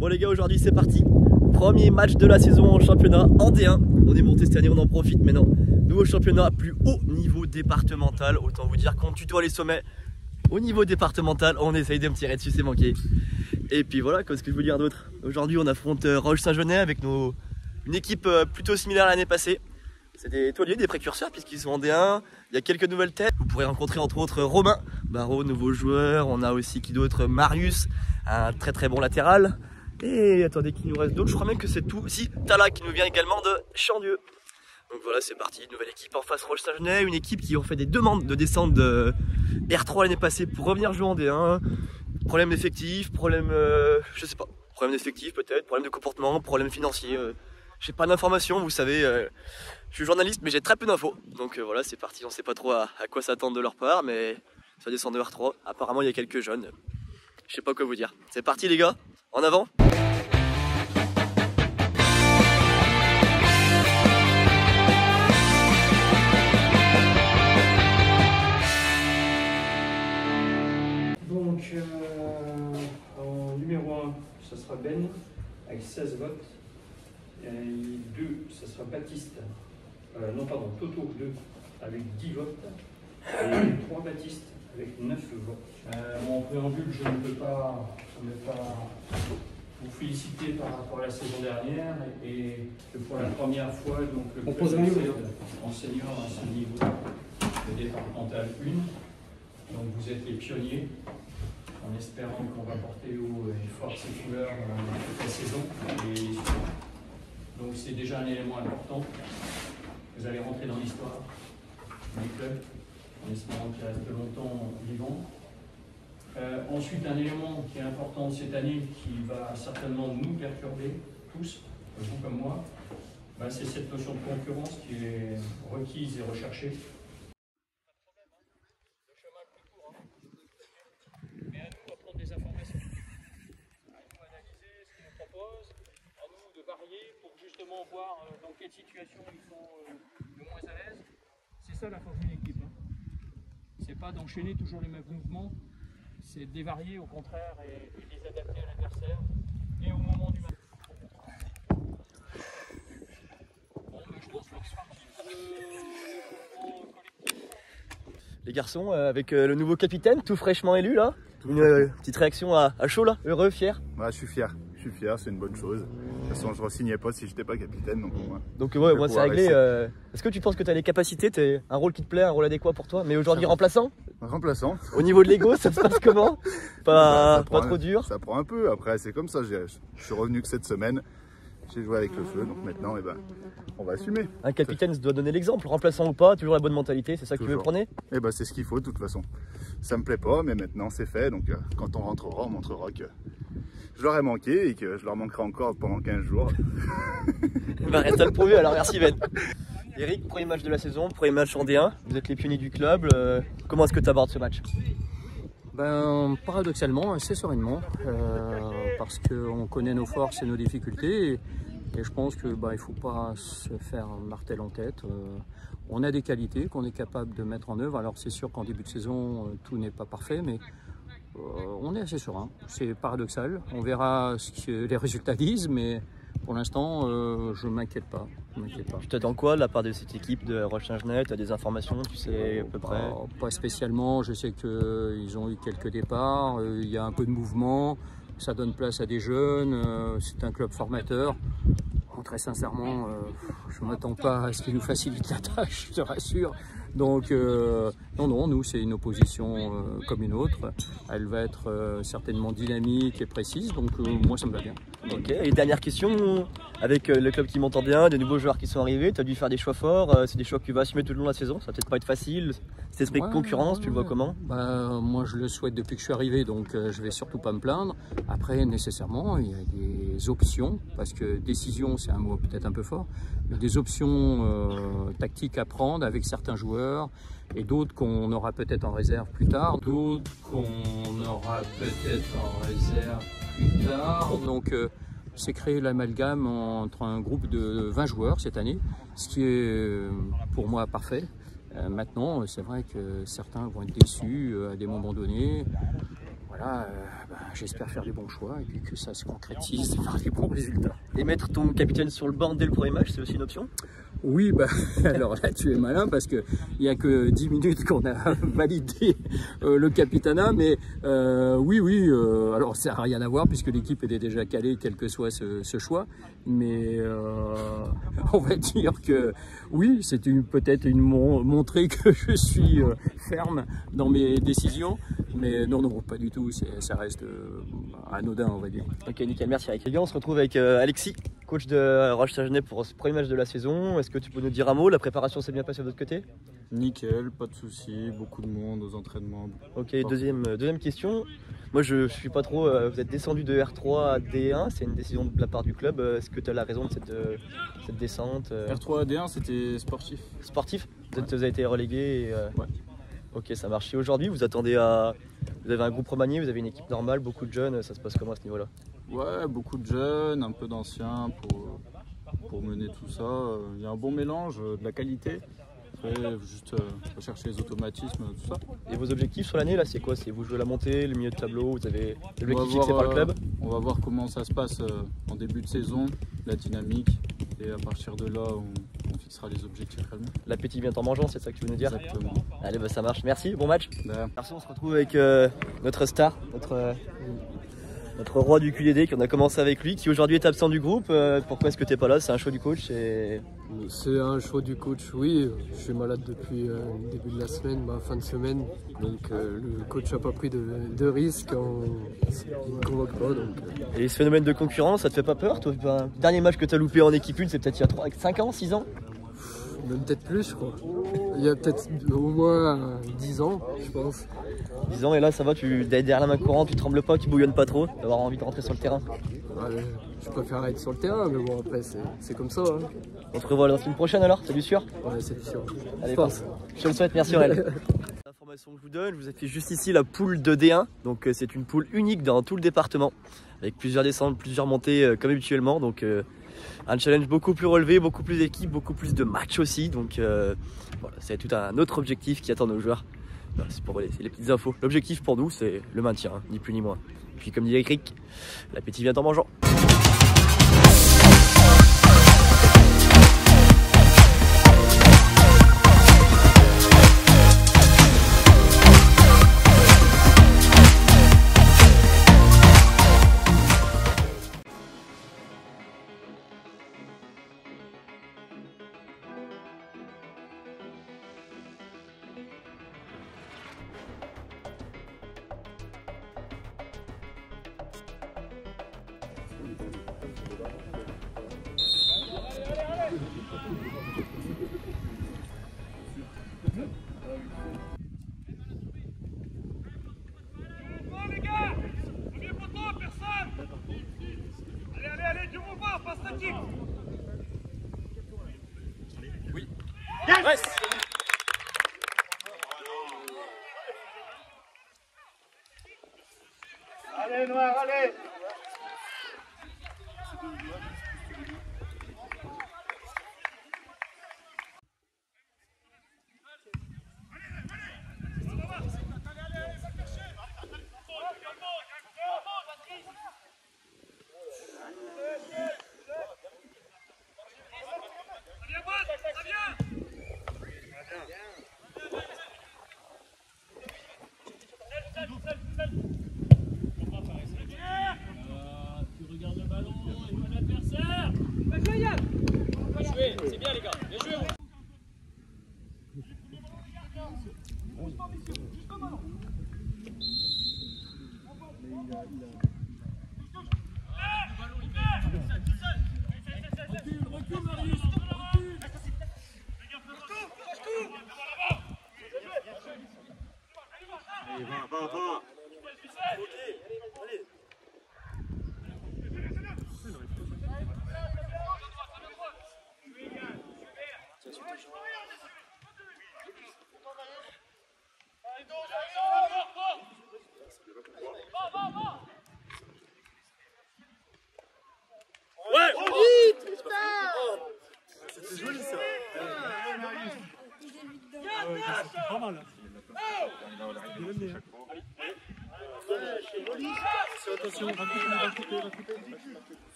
Bon les gars, aujourd'hui c'est parti. Premier match de la saison en championnat en D1. On est monté cette année, on en profite maintenant. Nouveau championnat plus haut niveau départemental. Autant vous dire qu'on tutoie les sommets. Au niveau départemental, on essaye de me tirer dessus, c'est manqué. Et puis voilà, qu'est-ce que je veux dire d'autre. Aujourd'hui on affronte Roche-Saint-Genès avec une équipe plutôt similaire à l'année passée. C'est des tauliers, des précurseurs puisqu'ils sont en D1. Il y a quelques nouvelles têtes. Vous pourrez rencontrer entre autres Romain Barreau, nouveau joueur. On a aussi qui d'autre, Marius, un très bon latéral. Et attendez, qu'il nous reste d'autres. Je crois même que c'est tout. Si, Tala qui nous vient également de Chandieu. Donc voilà, c'est parti. Nouvelle équipe en face Roche-Saint-Genès. Une équipe qui ont fait des demandes de descente de R3 l'année passée pour revenir jouer en D1. Problème d'effectif, problème, je sais pas. Problème d'effectif peut-être, problème de comportement, problème financier. J'ai pas d'informations, vous savez. Je suis journaliste mais j'ai très peu d'infos. Donc voilà, c'est parti. On sait pas trop à quoi s'attendre de leur part, mais ça descend de R3. Apparemment, il y a quelques jeunes. Je sais pas quoi vous dire. C'est parti les gars, en avant. Donc, en numéro 1, ce sera Ben, avec 16 votes. Et 2, ce sera Baptiste. Non, pardon, Toto 2, avec 10 votes. Et 3 Baptiste, avec 9 votes. En préambule, je ne peux pas vous féliciter par rapport à la saison dernière. Et que pour la première fois, donc, le club en senior à ce niveau de départemental 1. Donc, vous êtes les pionniers, en espérant qu'on va porter haut et fort ces couleurs toute la saison. Et donc c'est déjà un élément important. Vous allez rentrer dans l'histoire du club, en espérant qu'il reste longtemps vivant. Ensuite, un élément qui est important cette année, qui va certainement nous perturber tous, vous comme moi, c'est cette notion de concurrence qui est requise et recherchée. Pour justement voir dans quelle situation ils sont le moins à l'aise. C'est ça la force d'une équipe. C'est pas d'enchaîner toujours les mêmes mouvements, c'est de les varier au contraire et de les adapter à l'adversaire et au moment du match. Bon, je pense que c'est parti pour le collectif. Les garçons, avec le nouveau capitaine, tout fraîchement élu là. Une petite réaction à chaud là, heureux, fier. Ouais, je suis fier, c'est une bonne chose. De toute façon, je ne re-signais pas si je n'étais pas capitaine. Donc ouais, moi c'est réglé. Est-ce que tu penses que tu as les capacités, tu as un rôle qui te plaît, un rôle adéquat pour toi? Mais aujourd'hui remplaçant? Remplaçant. Au niveau de l'ego, ça se passe comment? Pas trop dur? Ça prend un peu, après c'est comme ça. Je suis revenu que cette semaine, j'ai joué avec le feu, donc maintenant on va assumer. Un capitaine se doit donner l'exemple, remplaçant ou pas, toujours la bonne mentalité, c'est ça que tu veux prôner? C'est ce qu'il faut de toute façon. Ça me plaît pas, mais maintenant c'est fait, donc quand on rentrera, on montrera que je leur ai manqué et que je leur manquerai encore pendant 15 jours. Reste à le prouver, alors merci Ben. Eric, premier match de la saison, premier match en D1, vous êtes les pionniers du club, comment est-ce que tu abordes ce match? Paradoxalement, assez sereinement, parce qu'on connaît nos forces et nos difficultés, et je pense qu'il ne faut pas se faire martel en tête. On a des qualités qu'on est capable de mettre en œuvre, alors c'est sûr qu'en début de saison, tout n'est pas parfait, mais on est assez serein. C'est paradoxal, on verra ce que les résultats disent, mais pour l'instant, je ne m'inquiète pas. Tu t'attends quoi de la part de cette équipe de Roche-Saint-Genès? Tu as des informations, tu sais à peu près? Pas spécialement, je sais qu'ils ont eu quelques départs, il y a un peu de mouvement, ça donne place à des jeunes, c'est un club formateur. Très sincèrement, je ne m'attends pas à ce qu'il nous facilite la tâche, je te rassure. Donc, non, nous, c'est une opposition comme une autre. Elle va être certainement dynamique et précise, donc moi, ça me va bien. Ok, et dernière question, avec le club qui monte en D1, des nouveaux joueurs qui sont arrivés, tu as dû faire des choix forts, c'est des choix que tu vas assumer tout le long de la saison, ça va peut-être pas être facile, cet esprit de concurrence, tu le vois comment? Moi je le souhaite depuis que je suis arrivé, donc je vais surtout pas me plaindre. Après, nécessairement, il y a des options, parce que décision c'est un mot peut-être un peu fort, mais des options tactiques à prendre avec certains joueurs, et d'autres qu'on aura peut-être en réserve plus tard, Donc c'est créer l'amalgame entre un groupe de 20 joueurs cette année, ce qui est pour moi parfait. Maintenant, c'est vrai que certains vont être déçus à des moments donnés. Voilà, j'espère faire les bons choix et puis que ça se concrétise par les bons résultats. Et mettre ton capitaine sur le banc dès le premier match, c'est aussi une option? Oui, bah, alors là tu es malin parce qu'il n'y a que 10 minutes qu'on a validé le capitanat, mais oui, alors ça n'a rien à voir puisque l'équipe était déjà calée quel que soit ce choix, mais on va dire que oui, c'est peut-être une montrée que je suis ferme dans mes décisions, mais non, pas du tout, ça reste anodin, on va dire. Ok, nickel, merci Eric. On se retrouve avec Alexis, coach de Roche-Sagenay pour ce premier match de la saison. Est-ce que tu peux nous dire un mot? La préparation s'est bien passée de votre côté? Nickel, pas de soucis, beaucoup de monde aux entraînements. Ok, deuxième question. Moi je suis pas trop, vous êtes descendu de R3 à D1, c'est une décision de la part du club. Est-ce que tu as la raison de cette descente? R3 à D1 c'était sportif. Sportif? Vous avez été relégué Ouais. Ok, ça marche. Et aujourd'hui vous attendez vous avez un groupe remanié, vous avez une équipe normale, beaucoup de jeunes, ça se passe comment à ce niveau-là? Ouais, beaucoup de jeunes, un peu d'anciens pour mener tout ça. Il y a un bon mélange, de la qualité. Après, juste rechercher les automatismes, tout ça. Et vos objectifs sur l'année, là, c'est quoi? C'est vous jouez la montée, le milieu de tableau, vous avez l'objectif fixé par le club? On va voir comment ça se passe en début de saison, la dynamique. Et à partir de là, on fixera les objectifs réellement. L'appétit vient en mangeant, c'est ça que tu veux nous dire? Exactement. Allez, bah ça marche. Merci, bon match. Merci, on se retrouve avec notre star, notre roi du QDD, qui on a commencé avec lui, qui aujourd'hui est absent du groupe. Pourquoi est-ce que tu n'es pas là? C'est un choix du coach? C'est un choix du coach, oui. Je suis malade depuis le début de la semaine, fin de semaine. Donc le coach n'a pas pris de risque, il ne convoque pas. Et ce phénomène de concurrence, ça te fait pas peur? Toi, le dernier match que tu as loupé en équipe 1, c'est peut-être il y a 5 ans, 6 ans? Même peut-être plus, je crois. Il y a peut-être au moins 10 ans, je pense. 10 ans, et là ça va, tu es derrière la main courante, tu trembles pas, tu bouillonnes pas trop, d'avoir envie de rentrer sur le terrain? Ouais, je préfère être sur le terrain, mais bon, après, c'est comme ça. Hein. On te revoit la semaine prochaine alors, c'est du sûr? Ouais, c'est du sûr. Allez, je te le souhaite, merci Aurel. L'information que je vous donne, je vous ai fait juste ici la poule de D1, donc c'est une poule unique dans tout le département, avec plusieurs descentes, plusieurs montées comme habituellement, donc un challenge beaucoup plus relevé, beaucoup plus d'équipes, beaucoup plus de matchs aussi, donc voilà, c'est tout un autre objectif qui attend nos joueurs. C'est les petites infos. L'objectif pour nous, c'est le maintien, ni plus ni moins. Puis comme dit Eric, l'appétit vient en mangeant. Oui. Yes. Allez, Noir, allez! Tu regardes le ballon et vois l'adversaire. Bien joué, c'est bien les gars, bien joué. Recule Marius, recule. Allez, va.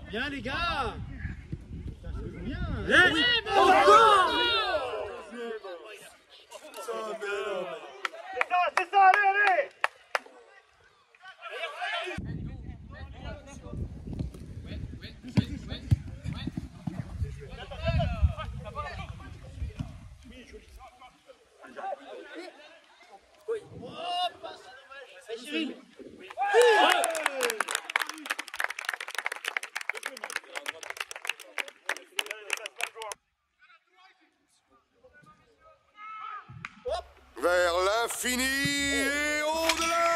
Bien les gars. Bien. C'est ça, allez, allez. Vers l'infini et au-delà.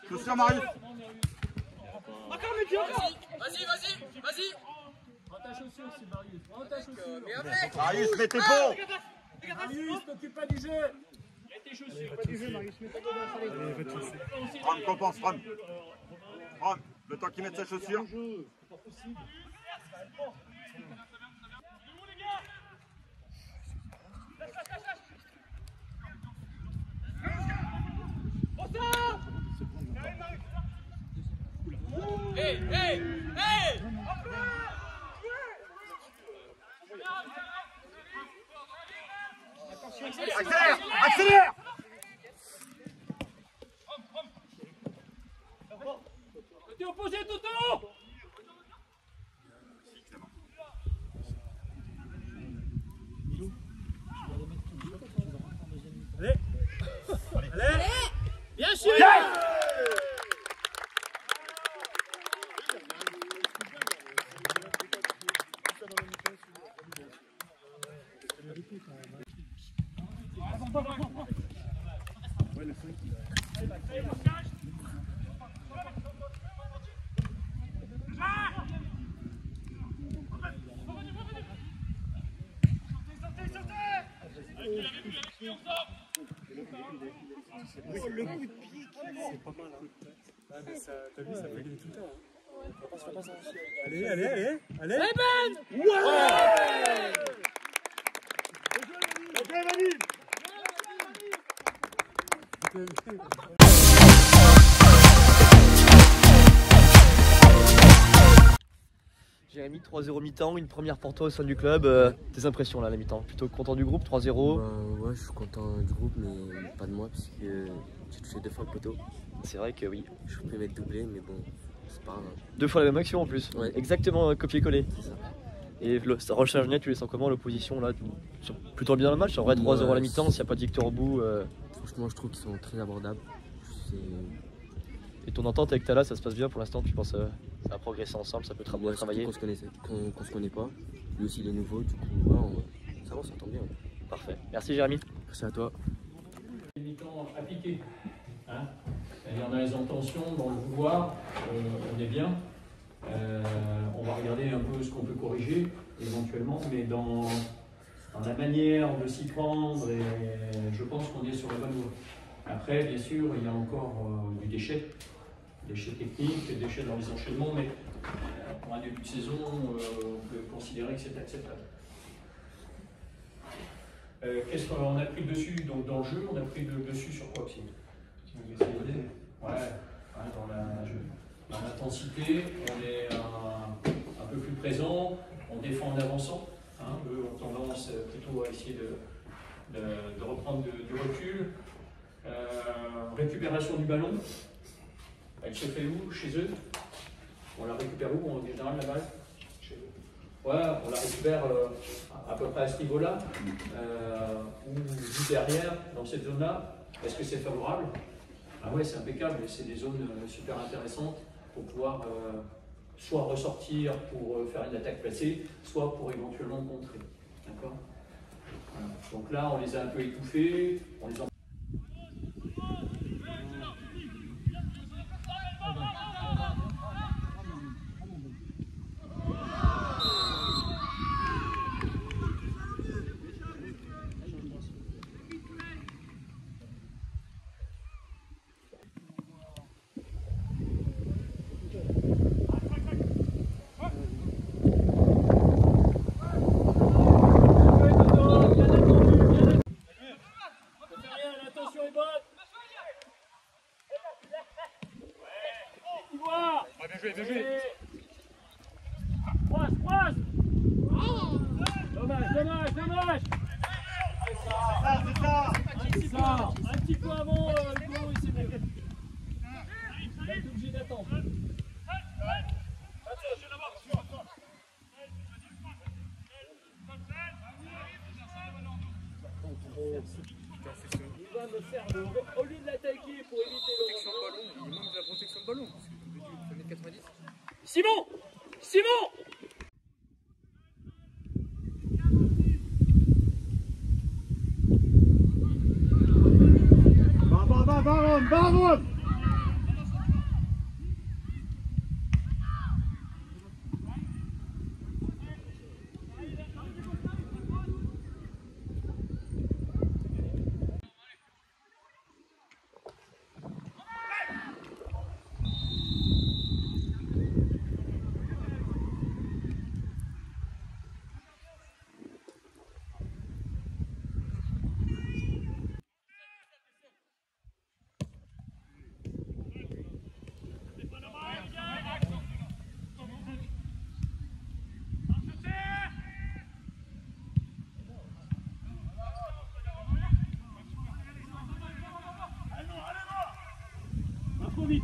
Chaussure, Marius. Encore le pied, encore. Vas-y. Prends ta chaussure, c'est Marius. Prends ta chaussure. Marius, mets tes pots. Marius, t'occupe pas du jeu. Mets tes chaussures. Pas du jeu, Marius. Ron, compense, Ron. Ron, le temps qu'il mette sa chaussure. Hey. Accélère. Côté opposé, Toto. Allez. Bien sûr. Le coup de pied, c'est pas mal. Ah, mais ça, t'as vu, ça peut gagner tout le temps. Allez. Allez, Ben. Jérémy, 3-0 mi-temps, une première pour toi au sein du club. Tes impressions là, à la mi-temps? Plutôt content du groupe, 3-0? Ouais, je suis content du groupe, mais pas de moi, parce que j'ai touché 2 fois le poteau. C'est vrai que oui. Je peux mettre doublé, mais bon, c'est pas grave. 2 fois la même action en plus. Ouais. Exactement, copier-coller. C'est ça. Et Roche Saint-Genès, tu les sens comment l'opposition là? Plutôt bien le match, en vrai 3-0 à la mi-temps, s'il n'y a pas de victoire au bout. Franchement, je trouve qu'ils sont très abordables. Et ton entente avec Tala, ça se passe bien pour l'instant? Tu penses ça va progresser ensemble, ça peut travailler? Qu'on se connaît pas. Lui aussi, il est nouveau, du coup, ça va, on s'entend bien. Parfait. Merci Jérémy. Merci à toi. Les mi-temps appliqués. Hein, c'est-à-dire dans les intentions, dans le vouloir, on est bien. On va regarder un peu ce qu'on peut corriger éventuellement, mais dans la manière de s'y prendre, et je pense qu'on est sur la bonne voie. Après, bien sûr, il y a encore du déchet technique, des déchets dans les enchaînements, mais pour un début de saison, on peut considérer que c'est acceptable. Qu'est-ce qu'on a pris le dessus? Donc dans le jeu, on a pris le dessus sur quoi aussi? Dans l'intensité, on est un peu plus présent, on défend en avançant. Hein, eux ont tendance plutôt à essayer de reprendre du recul. Récupération du ballon, elle se fait où? Chez eux? On la récupère où en général la balle? Chez eux. Ouais, on la récupère à peu près à ce niveau-là, ou derrière, dans cette zone-là. Est-ce que c'est favorable? Ah ouais, c'est impeccable, c'est des zones super intéressantes pour pouvoir soit ressortir pour faire une attaque placée, soit pour éventuellement contrer. D'accord? Voilà. Donc là, on les a un peu étouffés, on les a... Bien joué. Passe. Dommage. C'est ça. Un petit peu avant le goal, c'est mieux. Vous êtes obligé d'attendre. Il va me faire au lieu de l'attaquer pour éviter le Il manque de la protection de ballon. Parce que 1m90. Simon. Baron.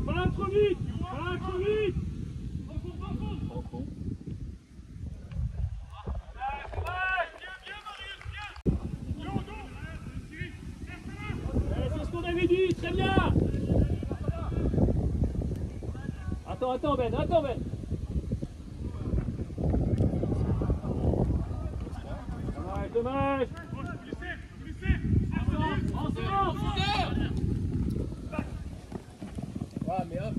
Pas trop vite. C'est ce qu'on avait dit, très bien. Attends Ben. Dommage. Mais hop.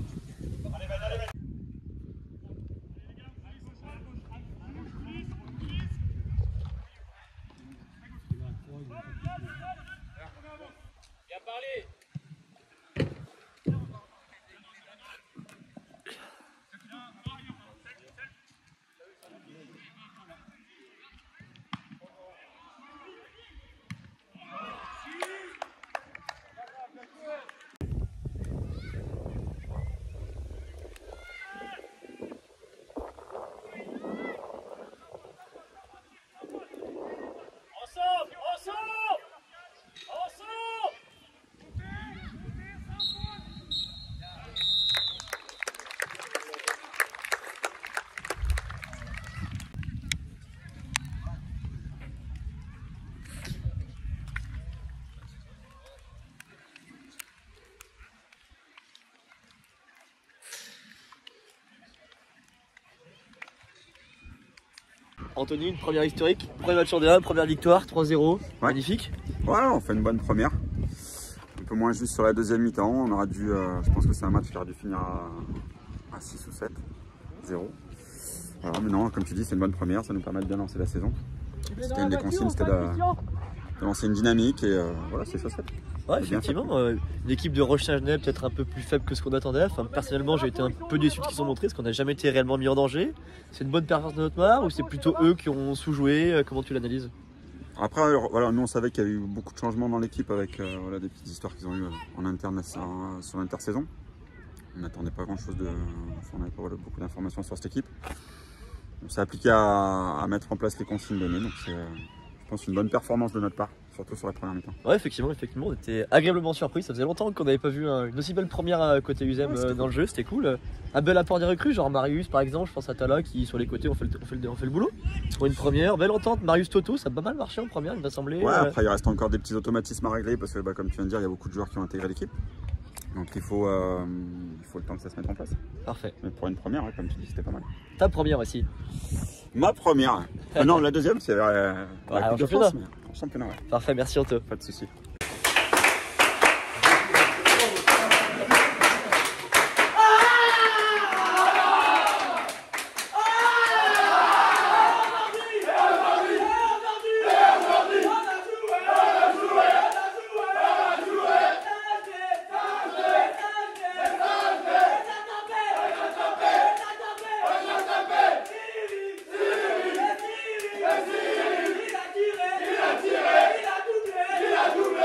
Bien parlé. Anthony, une première historique, premier match en D1, première victoire, 3-0, ouais. Magnifique. Ouais, on fait une bonne première. Un peu moins juste sur la deuxième mi-temps. On aurait dû, je pense que c'est un match qui aurait dû finir à 6 ou 7, 0. Voilà, mais non, comme tu dis, c'est une bonne première, ça nous permet de bien lancer la saison. C'était une des consignes, c'était de lancer une dynamique et voilà, c'est chaussette. Ouais, effectivement, une équipe de Roche-Saint-Genès peut-être un peu plus faible que ce qu'on attendait. Enfin, personnellement, j'ai été un peu déçu de ce qu'ils ont montré, parce qu'on n'a jamais été réellement mis en danger. C'est une bonne performance de notre part ou c'est plutôt eux qui ont sous-joué? Comment tu l'analyses? Après, voilà, nous on savait qu'il y avait eu beaucoup de changements dans l'équipe avec voilà, des petites histoires qu'ils ont eues en interne sur l'intersaison. On n'attendait pas grand-chose de... on n'avait pas voilà, beaucoup d'informations sur cette équipe. On s'est appliqué à mettre en place les consignes données, donc c'est, je pense, une bonne performance de notre part, surtout sur la première mi-temps. Ouais, effectivement, on était agréablement surpris. Ça faisait longtemps qu'on n'avait pas vu une aussi belle première côté USM dans le jeu, c'était cool. Un bel apport des recrues, genre Marius par exemple, je pense à Tala qui sur les côtés on fait le boulot. Pour une première, belle entente, Marius Toto, ça a pas mal marché en première, il m'a semblé. Ouais, après il reste encore des petits automatismes à régler parce que comme tu viens de dire, il y a beaucoup de joueurs qui ont intégré l'équipe. Donc il faut le temps que ça se mette en place. Parfait. Mais pour une première, comme tu dis, c'était pas mal. Ta première aussi? Ma première. Non, la deuxième, c'est la Coupe de France, en championnat. Ouais. Parfait, merci Anto. Pas de soucis. Il a doublé.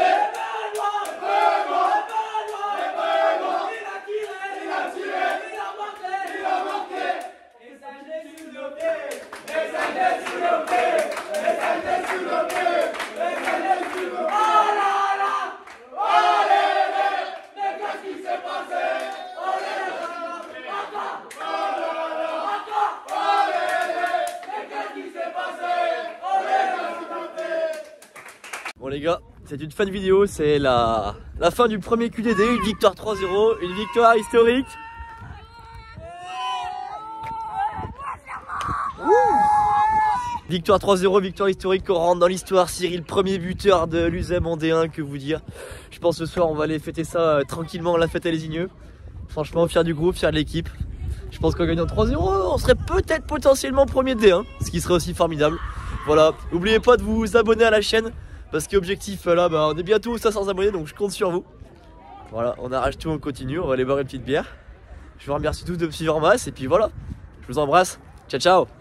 les gars, c'est une fin de vidéo, c'est la fin du premier QDD, une victoire 3-0, une victoire historique. Victoire 3-0, victoire historique, on rentre dans l'histoire. Cyril, premier buteur de l'USEM en D1, que vous dire. Je pense ce soir on va aller fêter ça tranquillement, la fête à Lésigneux. Franchement, fier du groupe, fier de l'équipe. Je pense qu'en gagnant 3-0, on serait peut-être potentiellement premier de D1, ce qui serait aussi formidable. Voilà, n'oubliez pas de vous abonner à la chaîne, parce qu'objectif là, on est bientôt aux 500 abonnés, donc je compte sur vous. Voilà, on arrache tout, on continue, on va aller boire une petite bière. Je vous remercie tous de me suivre en masse, et puis voilà, je vous embrasse. Ciao, ciao.